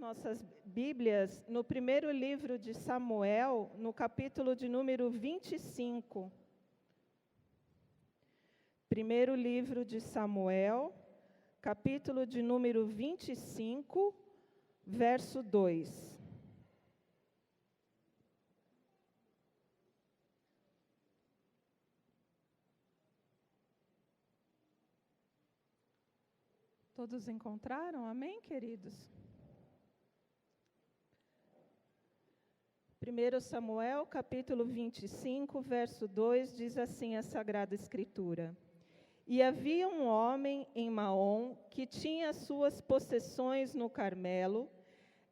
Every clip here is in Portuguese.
nossas Bíblias no primeiro livro de Samuel, no capítulo de número 25. Primeiro livro de Samuel, capítulo de número 25, verso 2. Todos encontraram? Amém, queridos? 1 Samuel, capítulo 25, verso 2, diz assim a Sagrada Escritura: E havia um homem em Maom que tinha suas possessões no Carmelo.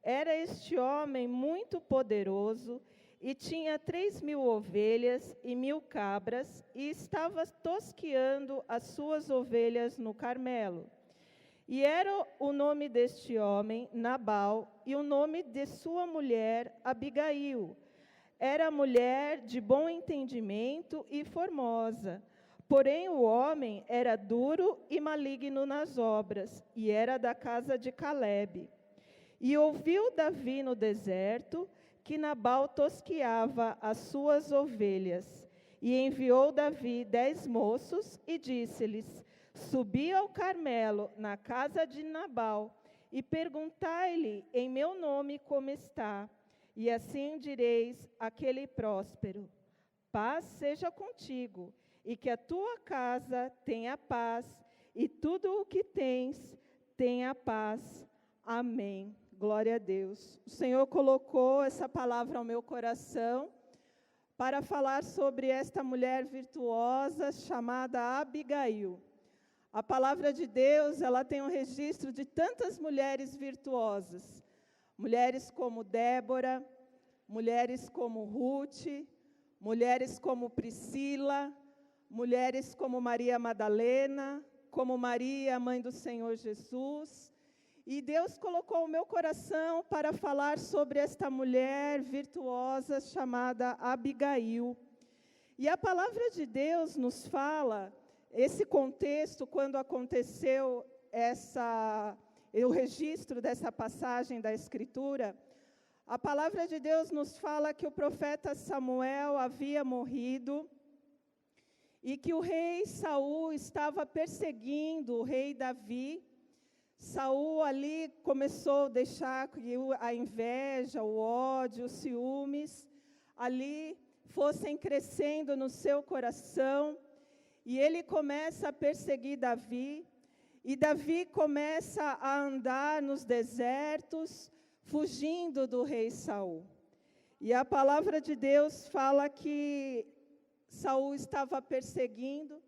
Era este homem muito poderoso e tinha 3.000 ovelhas e 1.000 cabras, e estava tosqueando as suas ovelhas no Carmelo. E era o nome deste homem Nabal, e o nome de sua mulher Abigail. Era mulher de bom entendimento e formosa. Porém o homem era duro e maligno nas obras, e era da casa de Calebe. E ouviu Davi no deserto que Nabal tosqueava as suas ovelhas. E enviou Davi 10 moços e disse-lhes: Subi ao Carmelo, na casa de Nabal, e perguntai-lhe em meu nome como está. E assim direis àquele próspero: Paz seja contigo, e que a tua casa tenha paz, e tudo o que tens tenha paz. Amém. Glória a Deus. O Senhor colocou essa palavra ao meu coração para falar sobre esta mulher virtuosa chamada Abigail. A palavra de Deus, ela tem um registro de tantas mulheres virtuosas. Mulheres como Débora, mulheres como Ruth, mulheres como Priscila, mulheres como Maria Madalena, como Maria, mãe do Senhor Jesus. E Deus colocou o meu coração para falar sobre esta mulher virtuosa chamada Abigail. E a palavra de Deus nos fala, esse contexto, quando aconteceu o registro dessa passagem da Escritura, a palavra de Deus nos fala que o profeta Samuel havia morrido e que o rei Saul estava perseguindo o rei Davi. Saul ali começou a deixar que a inveja, o ódio, os ciúmes ali fossem crescendo no seu coração. E ele começa a perseguir Davi, e Davi começa a andar nos desertos, fugindo do rei Saul. E a palavra de Deus fala que Saul estava perseguindo,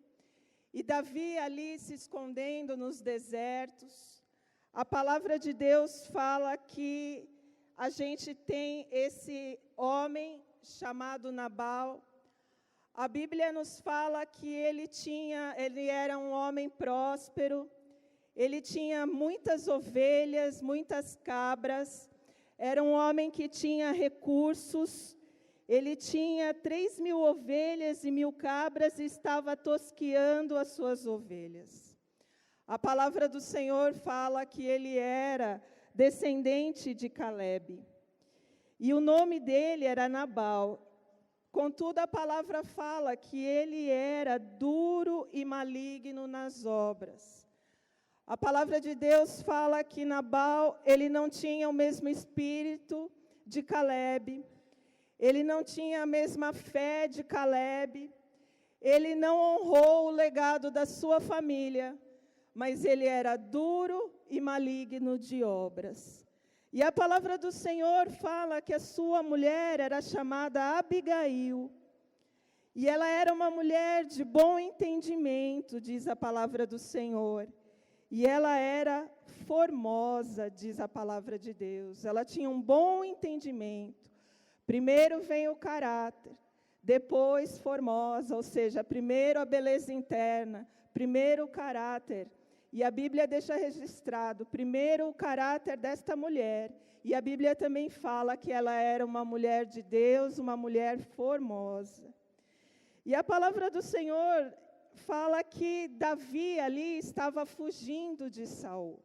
e Davi ali se escondendo nos desertos. A palavra de Deus fala que a gente tem esse homem chamado Nabal. A Bíblia nos fala que ele era um homem próspero, ele tinha muitas ovelhas, muitas cabras, era um homem que tinha recursos, ele tinha 3.000 ovelhas e 1.000 cabras e estava tosqueando as suas ovelhas. A palavra do Senhor fala que ele era descendente de Calebe, e o nome dele era Nabal. Contudo, a palavra fala que ele era duro e maligno nas obras. A palavra de Deus fala que Nabal, ele não tinha o mesmo espírito de Calebe, ele não tinha a mesma fé de Calebe, ele não honrou o legado da sua família, mas ele era duro e maligno de obras. E a palavra do Senhor fala que a sua mulher era chamada Abigail. E ela era uma mulher de bom entendimento, diz a palavra do Senhor. E ela era formosa, diz a palavra de Deus. Ela tinha um bom entendimento. Primeiro vem o caráter, depois formosa, ou seja, primeiro a beleza interna, primeiro o caráter. E a Bíblia deixa registrado, primeiro, o caráter desta mulher. E a Bíblia também fala que ela era uma mulher de Deus, uma mulher formosa. E a palavra do Senhor fala que Davi ali estava fugindo de Saul.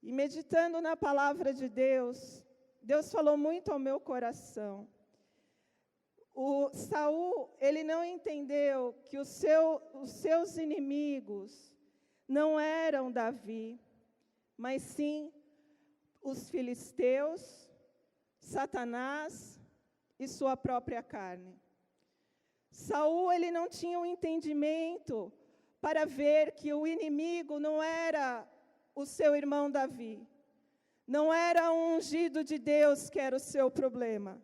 E meditando na palavra de Deus, Deus falou muito ao meu coração. O Saul, ele não entendeu que os seus inimigos não eram Davi, mas sim os filisteus, Satanás e sua própria carne. Saul, ele não tinha um entendimento para ver que o inimigo não era o seu irmão Davi. Não era o ungido de Deus que era o seu problema.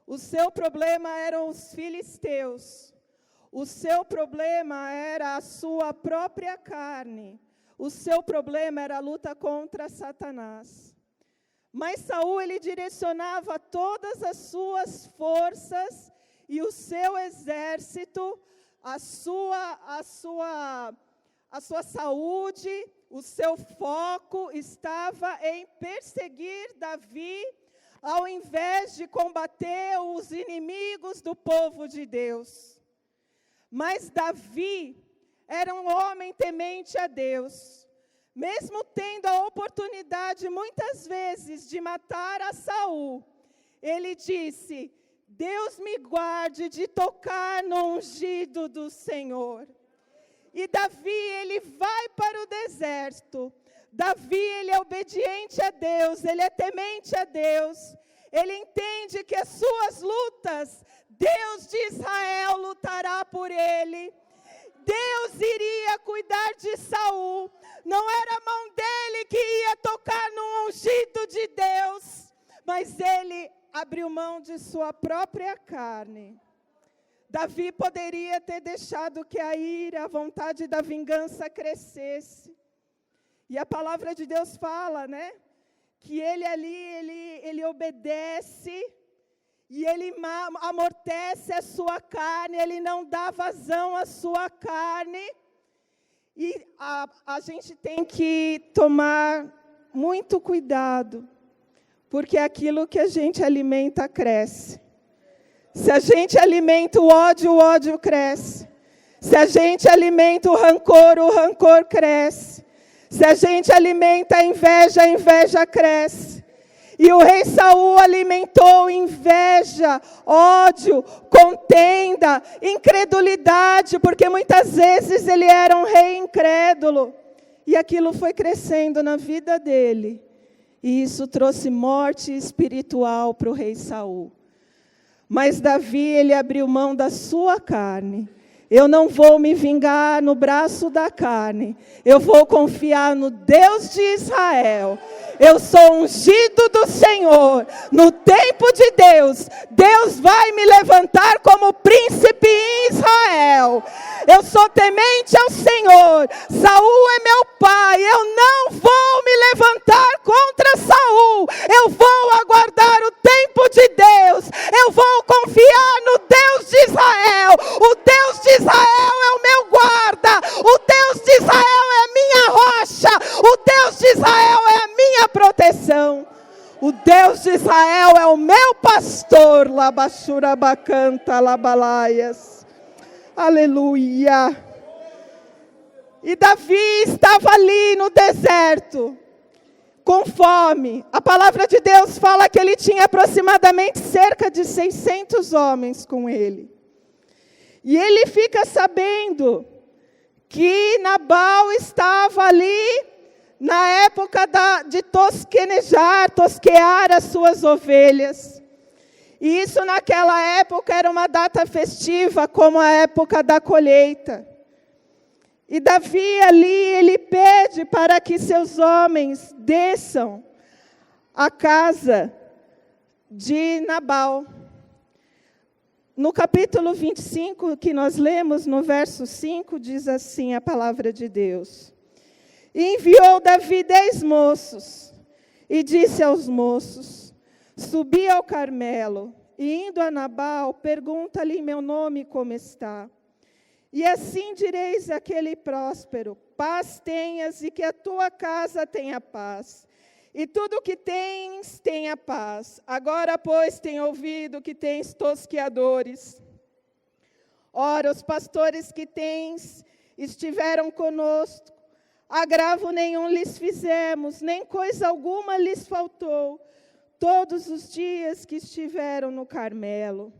O seu problema eram os filisteus. O seu problema era a sua própria carne. O seu problema era a luta contra Satanás. Mas Saul, ele direcionava todas as suas forças e o seu exército, a sua saúde, o seu foco estava em perseguir Davi, ao invés de combater os inimigos do povo de Deus. Mas Davi era um homem temente a Deus. Mesmo tendo a oportunidade, muitas vezes, de matar a Saul, ele disse: Deus me guarde de tocar no ungido do Senhor. E Davi, ele vai para o deserto. Davi, ele é obediente a Deus, ele é temente a Deus. Ele entende que as suas lutas, Deus de Israel lutará por ele. Deus iria cuidar de Saul. Não era a mão dele que ia tocar no ungido de Deus, mas ele abriu mão de sua própria carne. Davi poderia ter deixado que a ira, a vontade da vingança crescesse. E a palavra de Deus fala, né? Que ele ali, ele obedece e ele amortece a sua carne, ele não dá vazão à sua carne. E a gente tem que tomar muito cuidado, porque aquilo que a gente alimenta cresce. Se a gente alimenta o ódio cresce. Se a gente alimenta o rancor cresce. Se a gente alimenta a inveja cresce. E o rei Saul alimentou inveja, ódio, contenda, incredulidade, porque muitas vezes ele era um rei incrédulo. E aquilo foi crescendo na vida dele. E isso trouxe morte espiritual para o rei Saul. Mas Davi, ele abriu mão da sua carne. Eu não vou me vingar no braço da carne. Eu vou confiar no Deus de Israel. Eu sou ungido do Senhor. No tempo de Deus, Deus vai me levantar como príncipe em Israel. Eu sou temente ao Senhor. Saul é meu pai. Eu não vou me levantar contra Saul. Eu vou aguardar o tempo de Deus. Eu vou confiar no Deus de Israel. O Deus de Israel é o meu guarda. O Deus de Israel é a minha rocha. O Deus de Israel é a minha proteção. O Deus de Israel é o meu pastor. Labashura bacanta labalaias. Aleluia. E Davi estava ali no deserto, com fome. A palavra de Deus fala que ele tinha aproximadamente cerca de 600 homens com ele. E ele fica sabendo que Nabal estava ali na época de tosquear as suas ovelhas. E isso naquela época era uma data festiva, como a época da colheita. E Davi ali, ele pede para que seus homens desçam à casa de Nabal. No capítulo 25, que nós lemos, no verso 5, diz assim a palavra de Deus. E enviou Davi 10 moços, e disse aos moços: subi ao Carmelo, e indo a Nabal, pergunta-lhe meu nome como está. E assim direis àquele próspero: paz tenhas, e que a tua casa tenha paz. E tudo o que tens, tenha paz. Agora, pois, tenho ouvido que tens tosqueadores. Ora, os pastores que tens estiveram conosco, agravo nenhum lhes fizemos, nem coisa alguma lhes faltou, todos os dias que estiveram no Carmelo.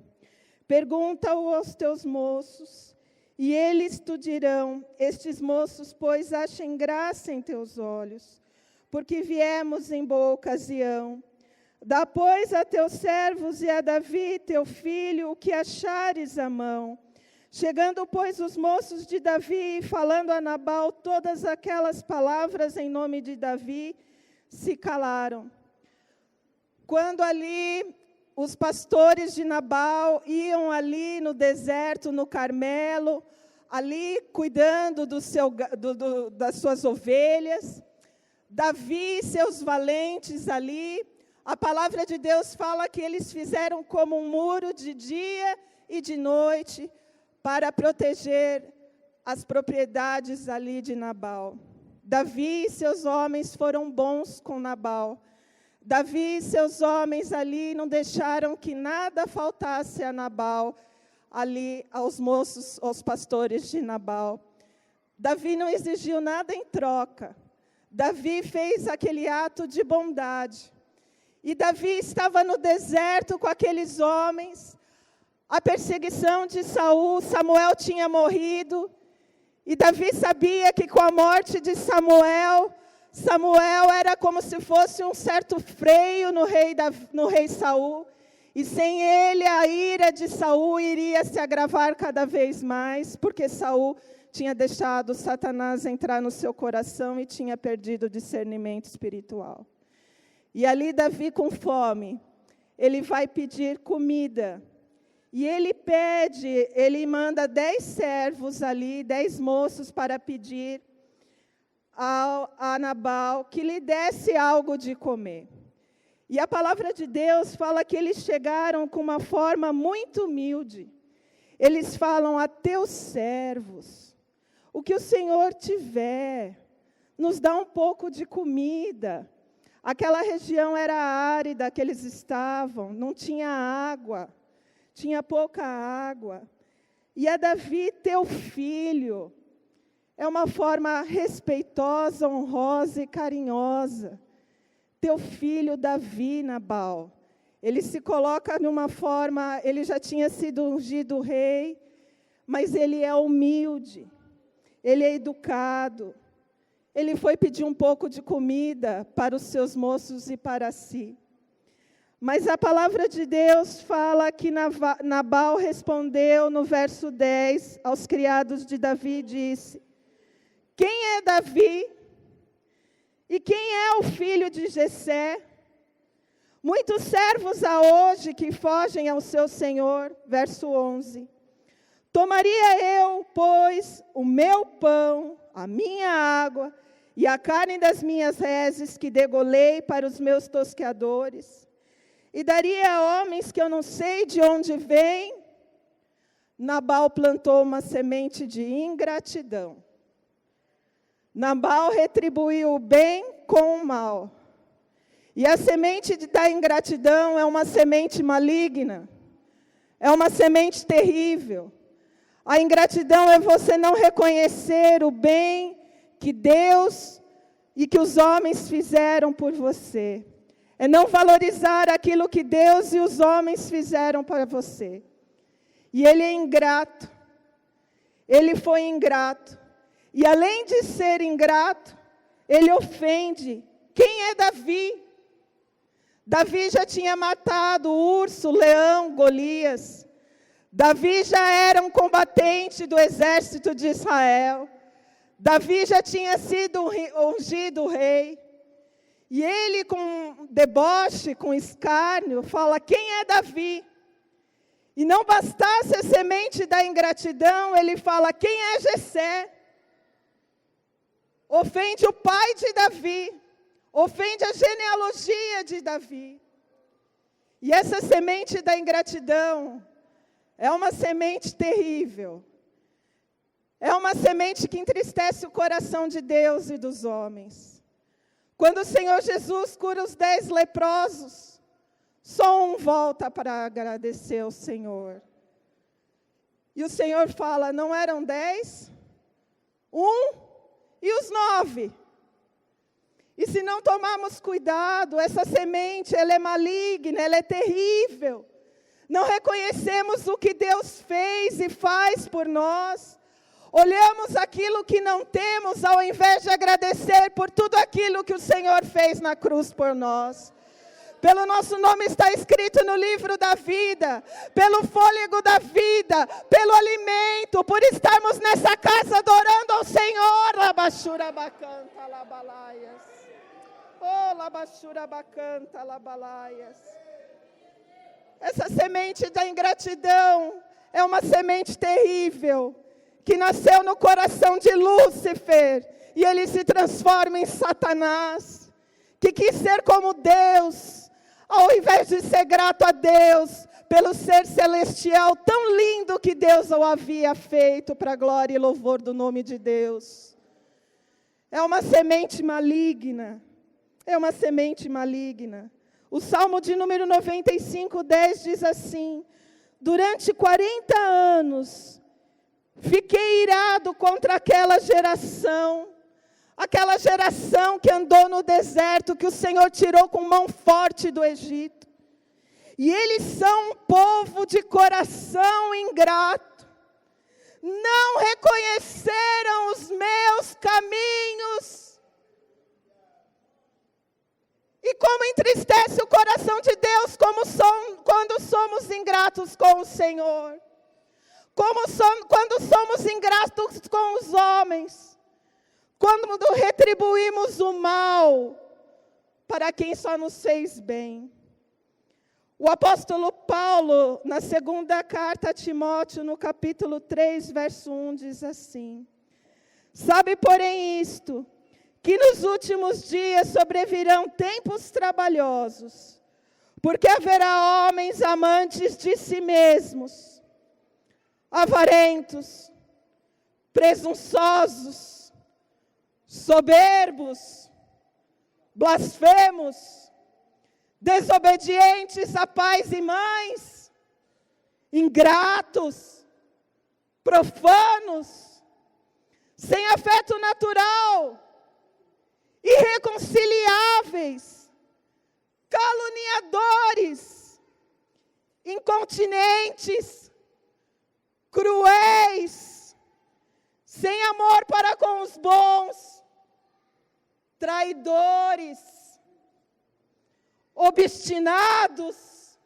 Pergunta-o aos teus moços, e eles te dirão: estes moços, pois, achem graça em teus olhos, porque viemos em boa ocasião. Dá, pois, a teus servos e a Davi, teu filho, o que achares à mão. Chegando, pois, os moços de Davi, e falando a Nabal todas aquelas palavras em nome de Davi, se calaram. Quando ali os pastores de Nabal iam ali no deserto, no Carmelo, ali cuidando das suas ovelhas, Davi e seus valentes ali, a palavra de Deus fala que eles fizeram como um muro de dia e de noite para proteger as propriedades ali de Nabal. Davi e seus homens foram bons com Nabal. Davi e seus homens ali não deixaram que nada faltasse a Nabal, ali aos moços, aos pastores de Nabal. Davi não exigiu nada em troca. Davi fez aquele ato de bondade. E Davi estava no deserto com aqueles homens, a perseguição de Saul, Samuel tinha morrido, e Davi sabia que com a morte de Samuel era como se fosse um certo freio no rei Saul, e sem ele a ira de Saul iria se agravar cada vez mais, porque Saul tinha deixado Satanás entrar no seu coração e tinha perdido o discernimento espiritual. E ali Davi com fome, ele vai pedir comida. E ele manda 10 servos ali, 10 moços para pedir a Nabal que lhe desse algo de comer. E a palavra de Deus fala que eles chegaram com uma forma muito humilde. Eles falam: a teus servos, o que o Senhor tiver, nos dá um pouco de comida. Aquela região era árida que eles estavam, não tinha água, tinha pouca água. E a Davi, teu filho, é uma forma respeitosa, honrosa e carinhosa. Teu filho Davi, Nabal. Ele se coloca numa forma, ele já tinha sido ungido rei, mas ele é humilde, ele é educado. Ele foi pedir um pouco de comida para os seus moços e para si. Mas a palavra de Deus fala que Nabal respondeu no verso 10 aos criados de Davi e disse: quem é Davi? E quem é o filho de Jessé? Muitos servos há hoje que fogem ao seu senhor. Verso 11. Tomaria eu, pois, o meu pão, a minha água e a carne das minhas reses que degolei para os meus tosqueadores, e daria a homens que eu não sei de onde vêm. Nabal plantou uma semente de ingratidão. Nabal retribuiu o bem com o mal. E a semente da ingratidão é uma semente maligna, é uma semente terrível. A ingratidão é você não reconhecer o bem que Deus e que os homens fizeram por você. É não valorizar aquilo que Deus e os homens fizeram para você. E ele é ingrato. Ele foi ingrato. E além de ser ingrato, ele ofende. Quem é Davi? Davi já tinha matado o urso, o leão, Golias. Davi já era um combatente do exército de Israel. Davi já tinha sido ungido rei. E ele, com deboche, com escárnio, fala: quem é Davi? E não bastasse a semente da ingratidão, ele fala: quem é Jessé? Ofende o pai de Davi, ofende a genealogia de Davi. E essa semente da ingratidão é uma semente terrível. É uma semente que entristece o coração de Deus e dos homens. Quando o Senhor Jesus cura os 10 leprosos, só um volta para agradecer ao Senhor. E o Senhor fala: não eram 10? Um? E os 9? E se não tomarmos cuidado, essa semente, ela é maligna, ela é terrível. Não reconhecemos o que Deus fez e faz por nós. Olhamos aquilo que não temos, ao invés de agradecer por tudo aquilo que o Senhor fez na cruz por nós. Pelo nosso nome está escrito no livro da vida, pelo fôlego da vida, pelo alimento, por estarmos nessa casa adorando ao Senhor. Labachura bacanta, labalaias. Oh, labachura bacanta, labalaias. Essa semente da ingratidão é uma semente terrível, que nasceu no coração de Lúcifer, e ele se transforma em Satanás, que quis ser como Deus, ao invés de ser grato a Deus, pelo ser celestial tão lindo que Deus o havia feito, para a glória e louvor do nome de Deus. É uma semente maligna, é uma semente maligna. O Salmo de número 95, 10 diz assim: durante 40 anos, fiquei irado contra aquela geração que andou no deserto, que o Senhor tirou com mão forte do Egito. E eles são um povo de coração ingrato. Não reconheceram os meus caminhos. E como entristece o coração de Deus quando somos ingratos com o Senhor. Quando somos ingratos com os homens. Quando retribuímos o mal para quem só nos fez bem. O apóstolo Paulo, na segunda carta a Timóteo, no capítulo 3, verso 1, diz assim: sabe, porém, isto, que nos últimos dias sobrevirão tempos trabalhosos, porque haverá homens amantes de si mesmos, avarentos, presunçosos, soberbos, blasfemos, desobedientes a pais e mães, ingratos, profanos, sem afeto natural, irreconciliáveis, caluniadores, incontinentes, cruéis, sem amor para com os bons, traidores, obstinados,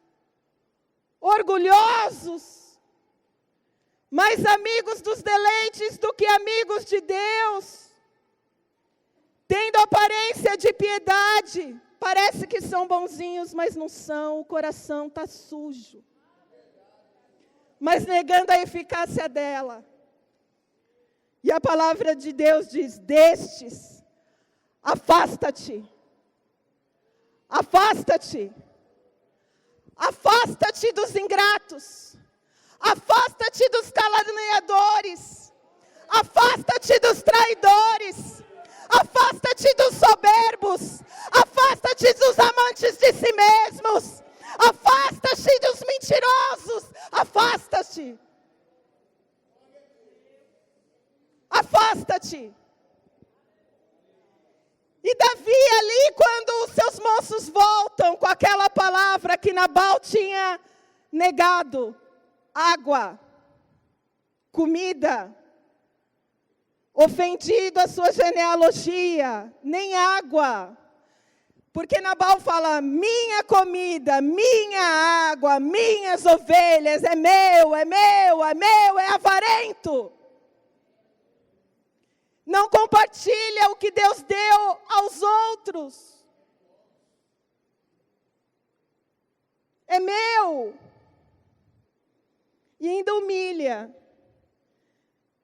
orgulhosos, mais amigos dos deleites do que amigos de Deus, tendo aparência de piedade, parece que são bonzinhos, mas não são, o coração está sujo, mas negando a eficácia dela. E a palavra de Deus diz: destes, afasta-te, afasta-te, afasta-te dos ingratos, afasta-te dos caluniadores, afasta-te dos traidores, afasta-te dos soberbos, afasta-te dos amantes de si mesmos, afasta-te dos mentirosos, afasta-te, afasta-te. E Davi ali, quando os seus moços voltam com aquela palavra que Nabal tinha negado, água, comida, ofendido a sua genealogia, nem água, porque Nabal fala: minha comida, minha água, minhas ovelhas, é meu, é meu, é meu, é avarento. Não compartilha o que Deus deu aos outros. É meu. E ainda humilha.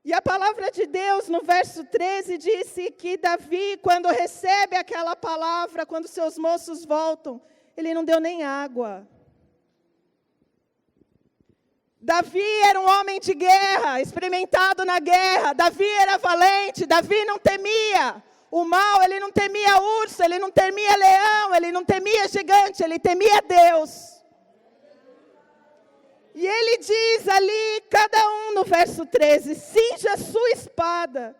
E a palavra de Deus, no verso 13, disse que Davi, quando recebe aquela palavra, quando seus moços voltam, ele não deu nem água. Davi era um homem de guerra, experimentado na guerra. Davi era valente, Davi não temia o mal, ele não temia urso, ele não temia leão, ele não temia gigante, ele temia Deus. E ele diz ali, cada um no verso 13, cinja a sua espada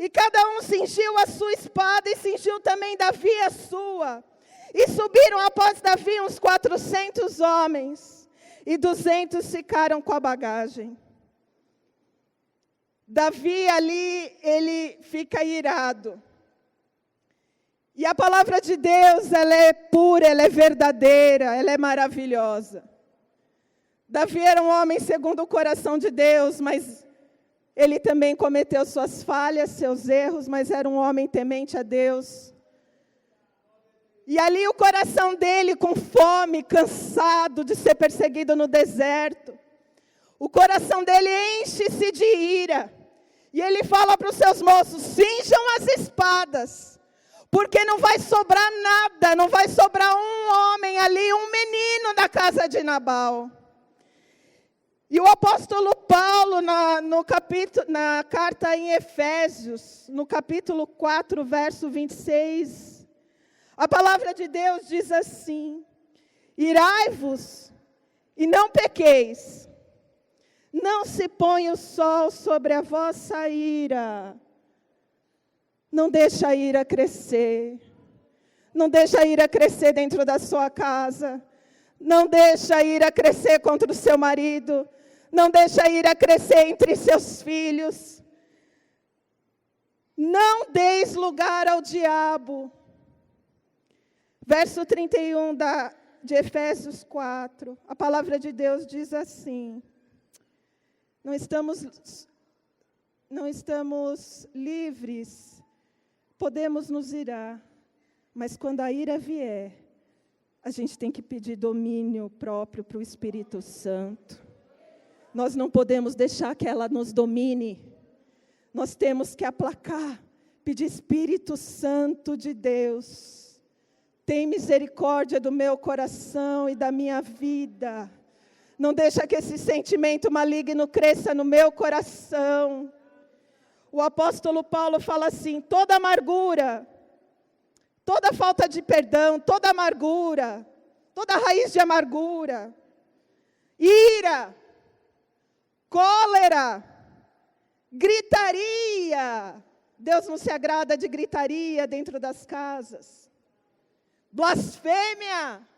E cada um cingiu a sua espada e cingiu também Davi a sua. E subiram após Davi uns 400 homens, e 200 ficaram com a bagagem. Davi ali, ele fica irado. E a palavra de Deus, ela é pura, ela é verdadeira, ela é maravilhosa. Davi era um homem segundo o coração de Deus, mas ele também cometeu suas falhas, seus erros, mas era um homem temente a Deus. E ali o coração dele, com fome, cansado de ser perseguido no deserto, o coração dele enche-se de ira. E ele fala para os seus moços: cinjam as espadas, porque não vai sobrar nada, não vai sobrar um homem ali, um menino da casa de Nabal. E o apóstolo Paulo, na carta em Efésios, no capítulo 4, verso 26, a palavra de Deus diz assim: irai-vos e não pequeis, não se ponha o sol sobre a vossa ira. Não deixa a ira crescer. Não deixa a ira crescer dentro da sua casa. Não deixa a ira crescer contra o seu marido. Não deixa a ira crescer entre seus filhos. Não deis lugar ao diabo. Verso 31 de Efésios 4. A palavra de Deus diz assim: Não estamos livres. Podemos nos irar, mas quando a ira vier, a gente tem que pedir domínio próprio para o Espírito Santo. Nós não podemos deixar que ela nos domine. Nós temos que aplacar, pedir: Espírito Santo de Deus, tem misericórdia do meu coração e da minha vida. Não deixa que esse sentimento maligno cresça no meu coração. O apóstolo Paulo fala assim: toda amargura, toda falta de perdão, toda amargura, toda raiz de amargura, ira, cólera, gritaria. Deus não se agrada de gritaria dentro das casas. Blasfêmia.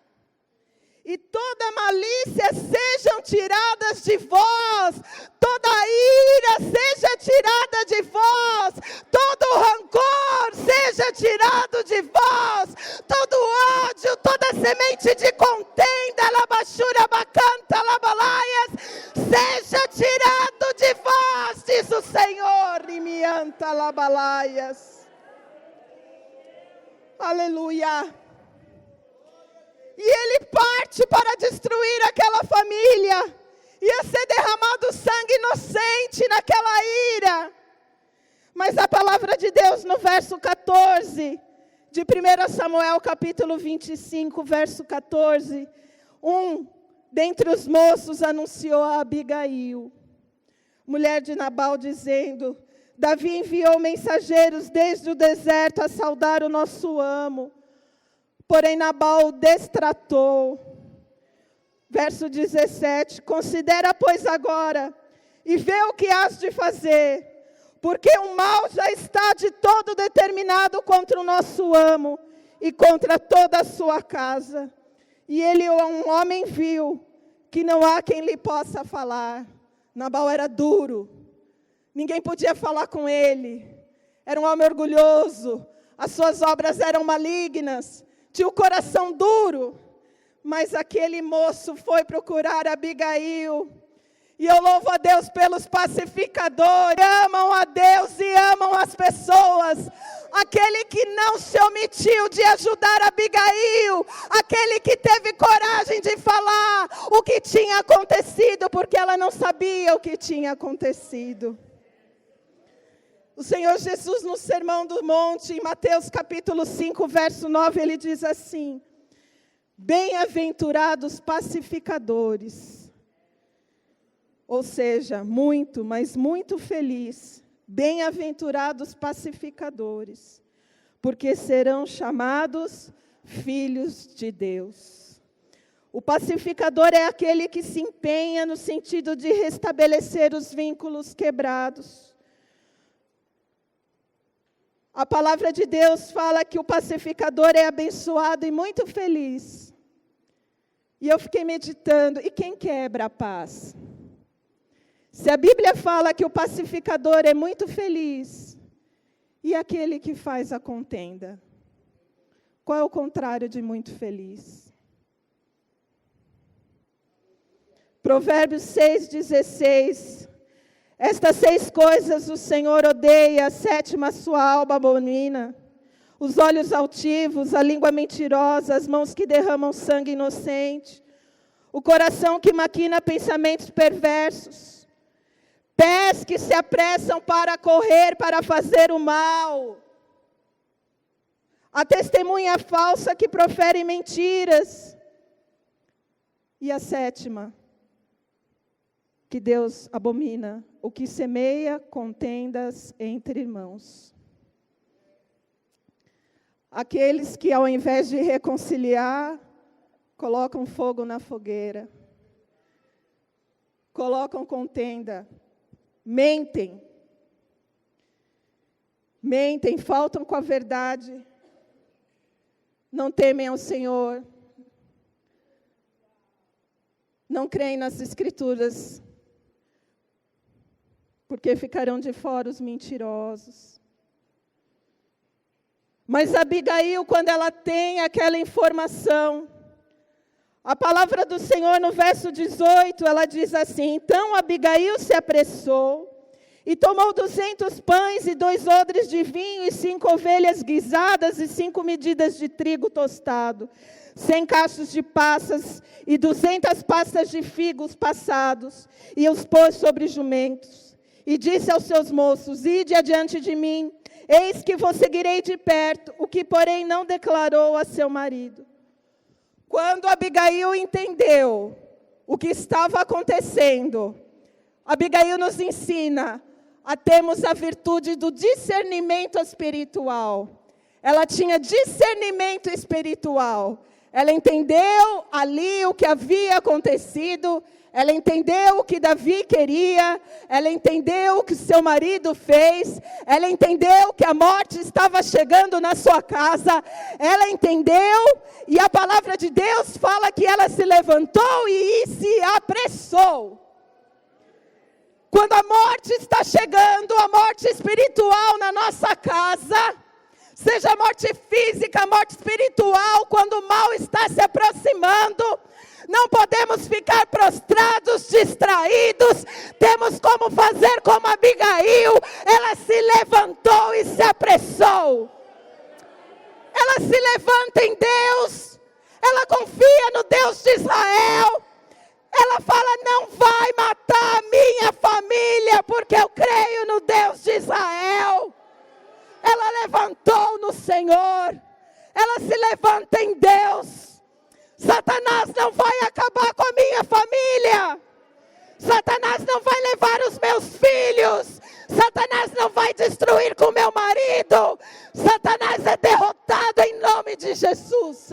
E toda malícia sejam tiradas de vós, toda ira seja tirada de vós, todo rancor seja tirado de vós, todo ódio, toda semente de contenda, labachura, bacanta, labalaias, seja tirado de vós, diz o Senhor, imianta, labalaias. Aleluia. E ele parte para destruir aquela família. Ia ser derramado sangue inocente naquela ira. Mas a palavra de Deus no verso 14, de 1 Samuel capítulo 25, verso 14. Dentre os moços anunciou a Abigail, mulher de Nabal, dizendo: Davi enviou mensageiros desde o deserto a saudar o nosso amo. Porém, Nabal o destratou. Verso 17. Considera, pois, agora, e vê o que has de fazer, porque o mal já está de todo determinado contra o nosso amo, e contra toda a sua casa. E ele, um homem vil, que não há quem lhe possa falar. Nabal era duro, ninguém podia falar com ele. Era um homem orgulhoso, as suas obras eram malignas, tinha o coração duro, mas aquele moço foi procurar Abigail. E eu louvo a Deus pelos pacificadores, amam a Deus e amam as pessoas. Aquele que não se omitiu de ajudar Abigail, aquele que teve coragem de falar o que tinha acontecido, porque ela não sabia o que tinha acontecido. O Senhor Jesus, no Sermão do Monte, em Mateus capítulo 5, verso 9, ele diz assim: bem-aventurados pacificadores. Ou seja, muito, mas muito feliz. Bem-aventurados pacificadores, porque serão chamados filhos de Deus. O pacificador é aquele que se empenha no sentido de restabelecer os vínculos quebrados. A palavra de Deus fala que o pacificador é abençoado e muito feliz. E eu fiquei meditando, e quem quebra a paz? Se a Bíblia fala que o pacificador é muito feliz, e aquele que faz a contenda? Qual é o contrário de muito feliz? Provérbios 6,16. Estas 6 coisas o Senhor odeia, a 7ª sua alma abomina. Os olhos altivos, a língua mentirosa, as mãos que derramam sangue inocente, o coração que maquina pensamentos perversos, pés que se apressam para correr, para fazer o mal, a testemunha falsa que profere mentiras, e a 7ª, que Deus abomina, o que semeia contendas entre irmãos. Aqueles que, ao invés de reconciliar, colocam fogo na fogueira, colocam contenda, mentem, faltam com a verdade, não temem ao Senhor, não creem nas Escrituras, porque ficarão de fora os mentirosos. Mas Abigail, quando ela tem aquela informação, a palavra do Senhor no verso 18, ela diz assim: então Abigail se apressou e tomou 200 pães e 2 odres de vinho e 5 ovelhas guisadas e 5 medidas de trigo tostado, 100 cachos de passas e 200 pastas de figos passados, e os pôs sobre jumentos. E disse aos seus moços: ide adiante de mim, eis que vos seguirei de perto, o que porém não declarou a seu marido. Quando Abigail entendeu o que estava acontecendo, Abigail nos ensina a termos a virtude do discernimento espiritual. Ela tinha discernimento espiritual. Ela entendeu ali o que havia acontecido, ela entendeu o que Davi queria, ela entendeu o que seu marido fez, ela entendeu que a morte estava chegando na sua casa, ela entendeu, e a palavra de Deus fala que ela se levantou e se apressou. Quando a morte está chegando, a morte espiritual na nossa casa, seja morte física, morte espiritual, quando o mal está se aproximando, não podemos ficar prostrados, distraídos, temos como fazer como Abigail, ela se levantou e se apressou. Ela se levanta em Deus, ela confia no Deus de Israel, ela fala: não vai matar a minha família, porque eu creio no Deus de Israel. Ela levantou no Senhor, ela se levanta em Deus. Satanás não vai acabar com a minha família, Satanás não vai levar os meus filhos, Satanás não vai destruir com meu marido, Satanás é derrotado em nome de Jesus.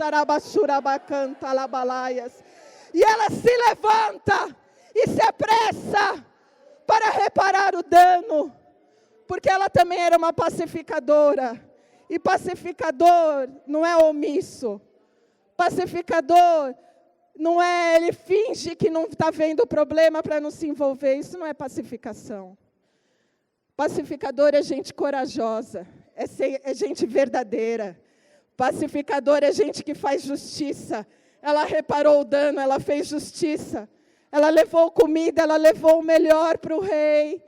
E ela se levanta e se apressa para reparar o dano, porque ela também era uma pacificadora, e pacificador não é omisso, pacificador não é, ele finge que não está vendo o problema para não se envolver, isso não é pacificação. Pacificador é gente corajosa, é gente verdadeira, pacificador é gente que faz justiça. Ela reparou o dano, ela fez justiça, ela levou comida, ela levou o melhor para o rei,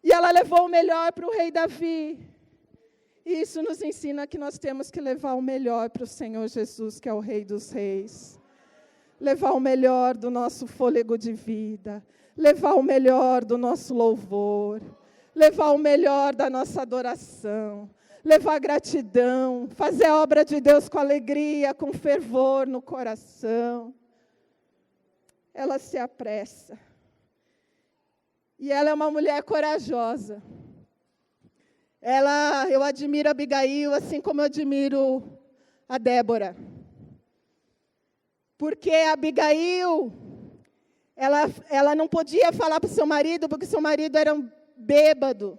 e ela levou o melhor para o rei Davi. E isso nos ensina que nós temos que levar o melhor para o Senhor Jesus, que é o Rei dos Reis. Levar o melhor do nosso fôlego de vida, levar o melhor do nosso louvor, levar o melhor da nossa adoração, levar gratidão, fazer a obra de Deus com alegria, com fervor no coração. Ela se apressa. E ela é uma mulher corajosa. Eu admiro a Abigail, assim como eu admiro a Débora. Porque a Abigail, ela não podia falar para o seu marido, porque seu marido era um bêbado.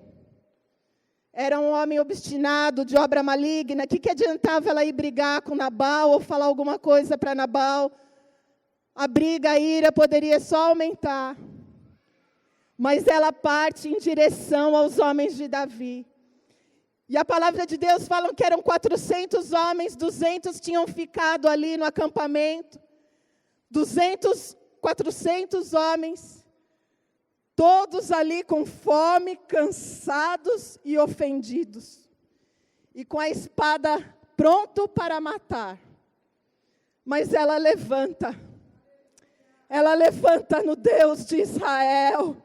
era um homem obstinado, de obra maligna. O que adiantava ela ir brigar com Nabal ou falar alguma coisa para Nabal? A briga, a ira poderia só aumentar. Mas ela parte em direção aos homens de Davi. E a palavra de Deus fala que eram 400 homens, 200 tinham ficado ali no acampamento. 400 homens, todos ali com fome, cansados e ofendidos. E com a espada pronto para matar. Mas ela levanta no Deus de Israel.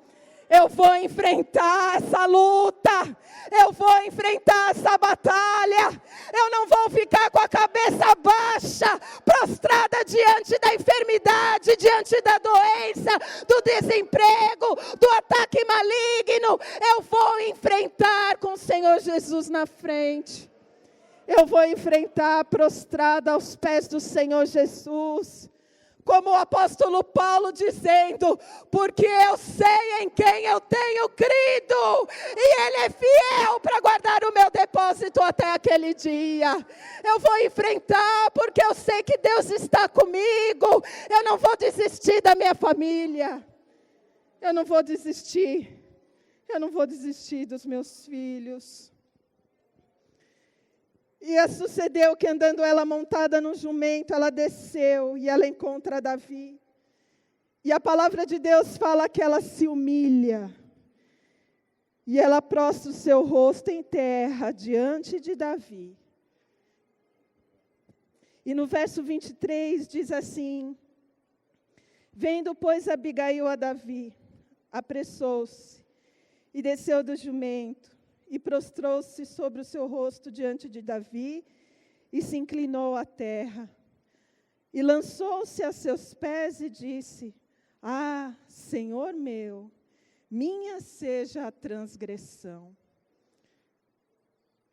Eu vou enfrentar essa luta. Eu vou enfrentar essa batalha. Eu não vou ficar com a cabeça baixa, prostrada diante da enfermidade, diante da doença, do desemprego, do ataque maligno. Eu vou enfrentar com o Senhor Jesus na frente. Eu vou enfrentar prostrada aos pés do Senhor Jesus. Como o apóstolo Paulo dizendo, porque eu sei em quem eu tenho crido, e Ele é fiel para guardar o meu depósito até aquele dia. Eu vou enfrentar, porque eu sei que Deus está comigo. Eu não vou desistir da minha família. Eu não vou desistir dos meus filhos. E sucedeu que andando ela montada no jumento, ela desceu e ela encontra Davi. E a palavra de Deus fala que ela se humilha. E ela prostra o seu rosto em terra diante de Davi. E no verso 23 diz assim: vendo, pois, Abigail a Davi, apressou-se e desceu do jumento. E prostrou-se sobre o seu rosto diante de Davi, e se inclinou à terra. E lançou-se a seus pés e disse: ah, Senhor meu, minha seja a transgressão.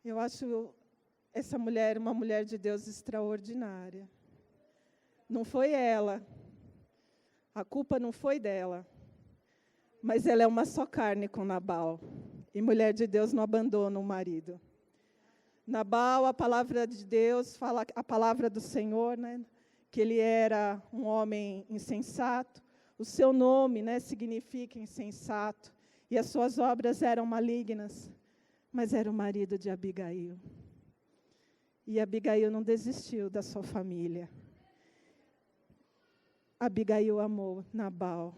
Eu acho essa mulher uma mulher de Deus extraordinária. Não foi ela, a culpa não foi dela, mas ela é uma só carne com Nabal. E mulher de Deus não abandona o marido. Nabal, a palavra de Deus, fala a palavra do Senhor, né, que ele era um homem insensato. O seu nome, né, significa insensato. E as suas obras eram malignas. Mas era o marido de Abigail. E Abigail não desistiu da sua família. Abigail amou Nabal.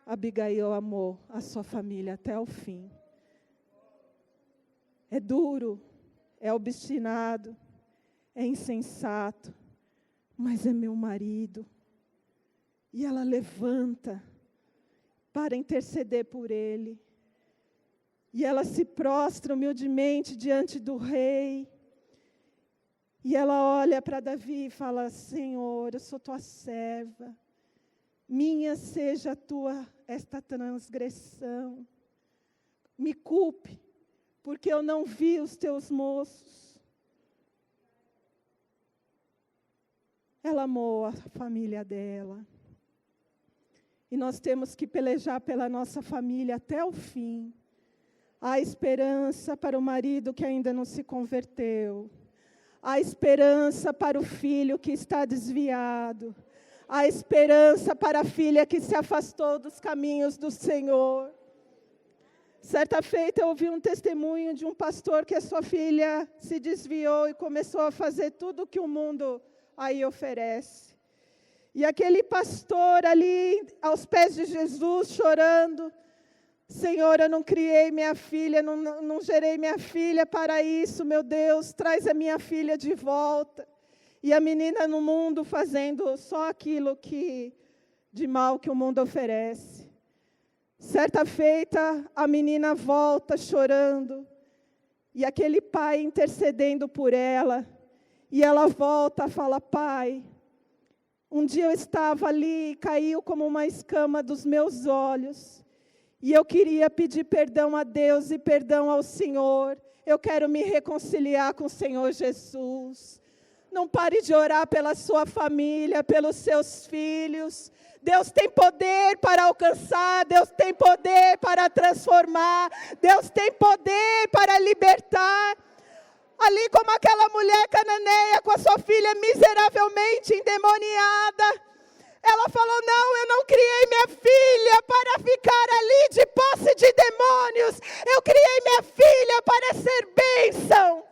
Abigail amou a sua família até o fim. É duro, é obstinado, é insensato, mas é meu marido. E ela levanta para interceder por ele. E ela se prostra humildemente diante do rei. E ela olha para Davi e fala: Senhor, eu sou tua serva. Minha seja esta transgressão. Me culpe, porque eu não vi os teus moços. Ela amou a família dela. E nós temos que pelejar pela nossa família até o fim. Há esperança para o marido que ainda não se converteu. Há esperança para o filho que está desviado. Há esperança para a filha que se afastou dos caminhos do Senhor. Certa feita eu ouvi um testemunho de um pastor que a sua filha se desviou e começou a fazer tudo o que o mundo aí oferece. E aquele pastor ali aos pés de Jesus chorando: Senhor, eu não criei minha filha, não gerei minha filha para isso, meu Deus, traz a minha filha de volta. E a menina no mundo fazendo só aquilo de mal que o mundo oferece. Certa feita, a menina volta chorando. E aquele pai intercedendo por ela. E ela volta e fala: Pai, um dia eu estava ali e caiu como uma escama dos meus olhos. E eu queria pedir perdão a Deus e perdão ao Senhor. Eu quero me reconciliar com o Senhor Jesus. Não pare de orar pela sua família, pelos seus filhos. Deus tem poder para alcançar, Deus tem poder para transformar, Deus tem poder para libertar. Ali como aquela mulher cananeia com a sua filha miseravelmente endemoniada, ela falou, não, eu não criei minha filha para ficar ali de posse de demônios, eu criei minha filha para ser bênção.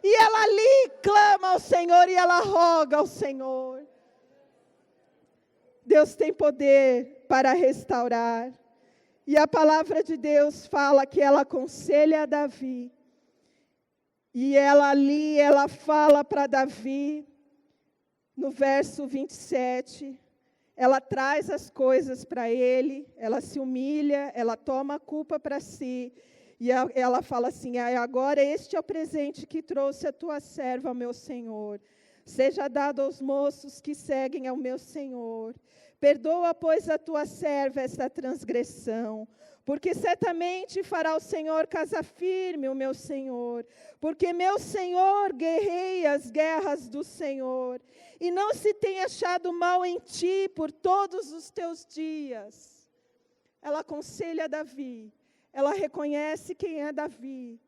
E ela ali clama ao Senhor e ela roga ao Senhor. Deus tem poder para restaurar. E a palavra de Deus fala que ela aconselha a Davi. E ela fala para Davi, no verso 27, ela traz as coisas para ele, ela se humilha, ela toma a culpa para si. E ela fala assim, agora este é o presente que trouxe a tua serva ao meu Senhor. Seja dado aos moços que seguem ao meu Senhor. Perdoa, pois, a tua serva esta transgressão, porque certamente fará o Senhor casa firme, o meu Senhor, porque meu Senhor guerreia as guerras do Senhor, e não se tem achado mal em ti por todos os teus dias. Ela aconselha Davi, ela reconhece quem é Davi,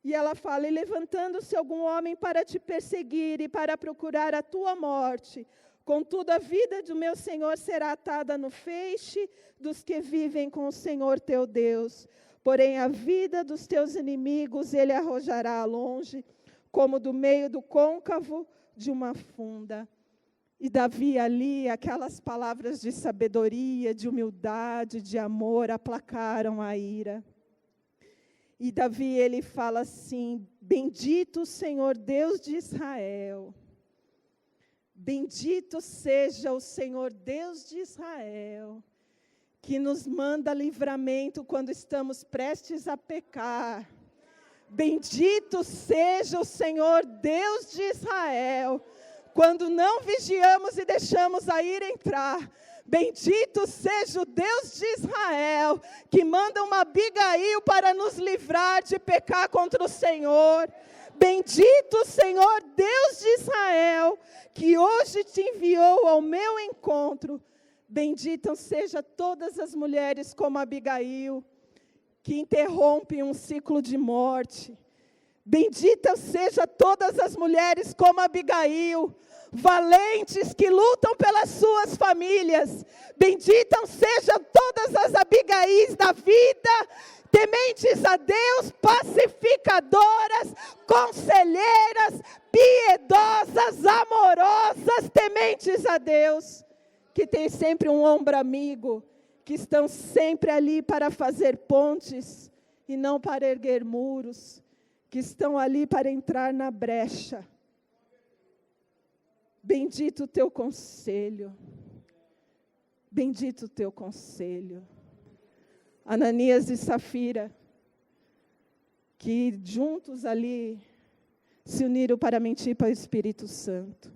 e ela fala, e levantando-se algum homem para te perseguir e para procurar a tua morte, contudo, a vida do meu Senhor será atada no feixe dos que vivem com o Senhor teu Deus. Porém, a vida dos teus inimigos ele arrojará longe, como do meio do côncavo de uma funda. E Davi ali, aquelas palavras de sabedoria, de humildade, de amor, aplacaram a ira. E Davi, ele fala assim, bendito o Senhor Deus de Israel. Bendito seja o Senhor Deus de Israel, que nos manda livramento quando estamos prestes a pecar. Bendito seja o Senhor Deus de Israel, quando não vigiamos e deixamos a ira entrar. Bendito seja o Deus de Israel, que manda uma Abigail para nos livrar de pecar contra o Senhor. Bendito Senhor Deus de Israel, que hoje te enviou ao meu encontro. Benditas sejam todas as mulheres como Abigail, que interrompem um ciclo de morte. Benditas sejam todas as mulheres como Abigail, valentes que lutam pelas suas famílias. Benditas sejam todas as Abigais da vida, tementes a Deus, pacificadoras, conselheiras, piedosas, amorosas, tementes a Deus, que tem sempre um ombro amigo, que estão sempre ali para fazer pontes e não para erguer muros, que estão ali para entrar na brecha. Bendito o teu conselho, bendito o teu conselho. Ananias e Safira, que juntos ali se uniram para mentir para o Espírito Santo.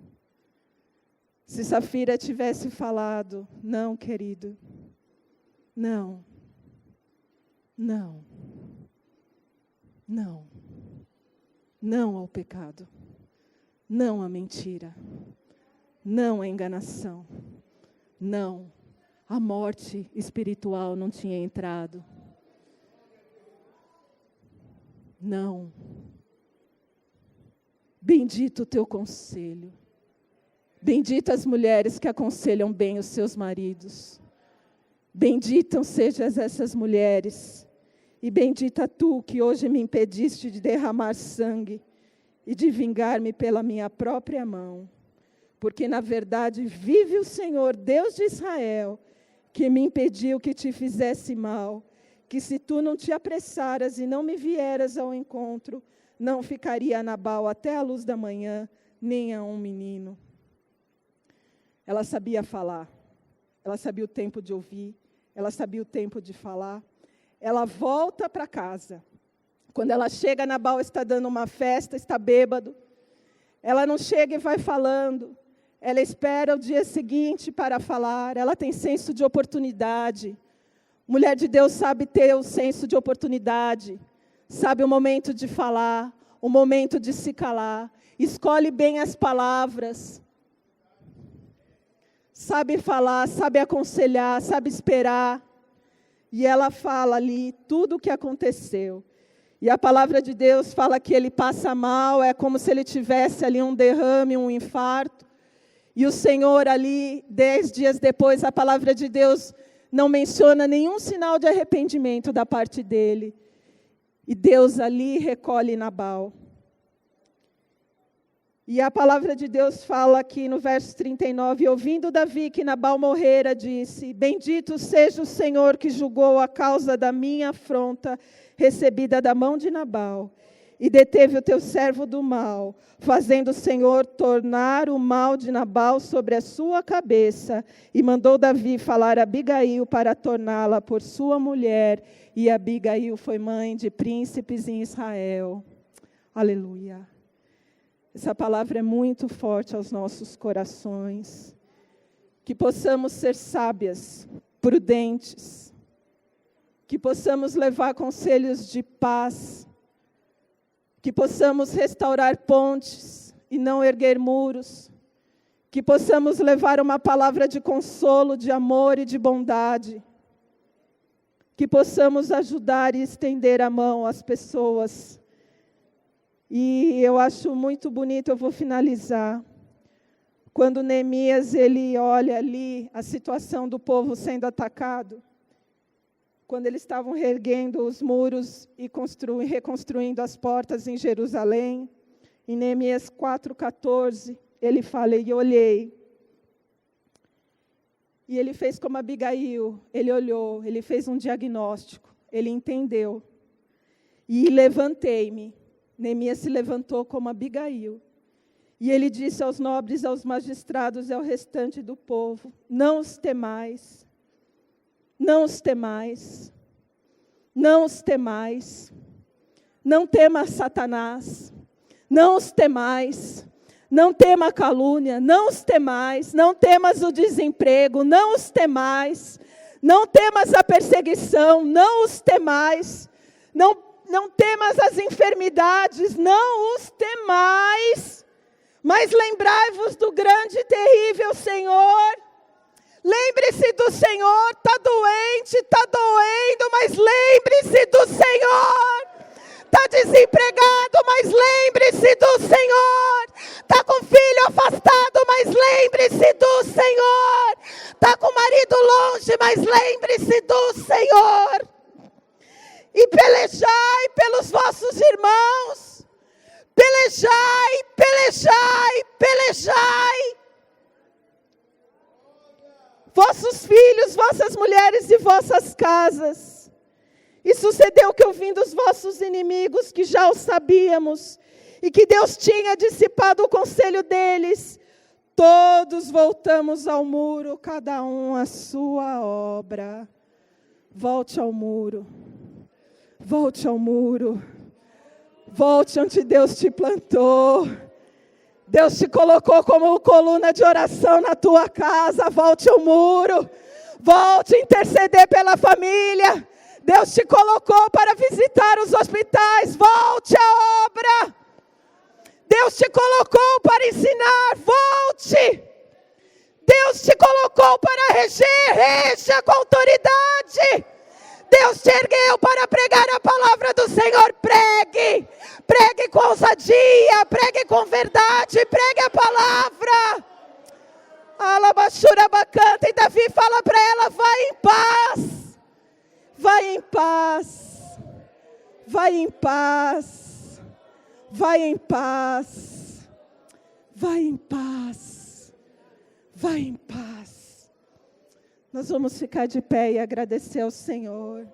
Se Safira tivesse falado, não, querido, não, não, não, não ao pecado, não à mentira, não à enganação, não. A morte espiritual não tinha entrado. Não. Bendito o teu conselho. Benditas as mulheres que aconselham bem os seus maridos. Benditas sejam essas mulheres. E bendita tu que hoje me impediste de derramar sangue e de vingar-me pela minha própria mão. Porque na verdade vive o Senhor, Deus de Israel, que me impediu que te fizesse mal, que se tu não te apressaras e não me vieras ao encontro, não ficaria a Nabal até a luz da manhã, nem a um menino. Ela sabia falar, ela sabia o tempo de ouvir, ela sabia o tempo de falar. Ela volta para casa. Quando ela chega, Nabal está dando uma festa, está bêbado. Ela não chega e vai falando. Ela espera o dia seguinte para falar. Ela tem senso de oportunidade. Mulher de Deus sabe ter o senso de oportunidade. Sabe o momento de falar, o momento de se calar. escolhe bem as palavras, sabe falar, sabe aconselhar, sabe esperar. E ela fala ali tudo o que aconteceu. E a palavra de Deus fala que ele passa mal, é como se ele tivesse ali um derrame, um infarto. E o Senhor ali, 10 dias depois, a palavra de Deus não menciona nenhum sinal de arrependimento da parte dele. E Deus ali recolhe Nabal. E a palavra de Deus fala aqui no verso 39, ouvindo Davi que Nabal morrera, disse, bendito seja o Senhor que julgou a causa da minha afronta, recebida da mão de Nabal, e deteve o teu servo do mal, fazendo o Senhor tornar o mal de Nabal sobre a sua cabeça, e mandou Davi falar a Abigail para torná-la por sua mulher, e Abigail foi mãe de príncipes em Israel. Aleluia. Essa palavra é muito forte aos nossos corações. Que possamos ser sábias, prudentes. Que possamos levar conselhos de paz. Que possamos restaurar pontes e não erguer muros. Que possamos levar uma palavra de consolo, de amor e de bondade. Que possamos ajudar e estender a mão às pessoas. E eu acho muito bonito, eu vou finalizar, quando Neemias ele olha ali a situação do povo sendo atacado, quando eles estavam reerguendo os muros e reconstruindo as portas em Jerusalém, em Neemias 4,14, ele fala, e olhei, e ele fez como Abigail, ele olhou, ele fez um diagnóstico, ele entendeu, e levantei-me. Neemias se levantou como Abigail. E ele disse aos nobres, aos magistrados e ao restante do povo, não os temais, não os temais, não os temais, não tema Satanás, não os temais, não tema a calúnia, não os temais, não temas o desemprego, não os temais, não temas a perseguição, não os temais, não temas as enfermidades, não os temais, mas lembrai-vos do grande e terrível Senhor. Lembre-se do Senhor, está doente, está doendo, mas lembre-se do Senhor. Está desempregado, mas lembre-se do Senhor. Está com filho afastado, mas lembre-se do Senhor. Está com marido longe, mas lembre-se do Senhor. E pelejai pelos vossos irmãos, pelejai, pelejai, pelejai. Vossos filhos, vossas mulheres e vossas casas. E sucedeu que ouvindo os vossos inimigos, que já o sabíamos, e que Deus tinha dissipado o conselho deles, todos voltamos ao muro, cada um à sua obra. Volte ao muro. Volte ao muro, volte onde Deus te plantou, Deus te colocou como coluna de oração na tua casa, volte ao muro, volte a interceder pela família, Deus te colocou para visitar os hospitais, volte à obra, Deus te colocou para ensinar, volte, Deus te colocou para reger, reja com autoridade. Deus te ergueu para pregar a palavra do Senhor, pregue, pregue com ousadia, pregue com verdade, pregue a palavra. Alabaxura bacanta, e Davi fala para ela, vai em paz, vai em paz, vai em paz, vai em paz, vai em paz, vai em paz. Nós vamos ficar de pé e agradecer ao Senhor.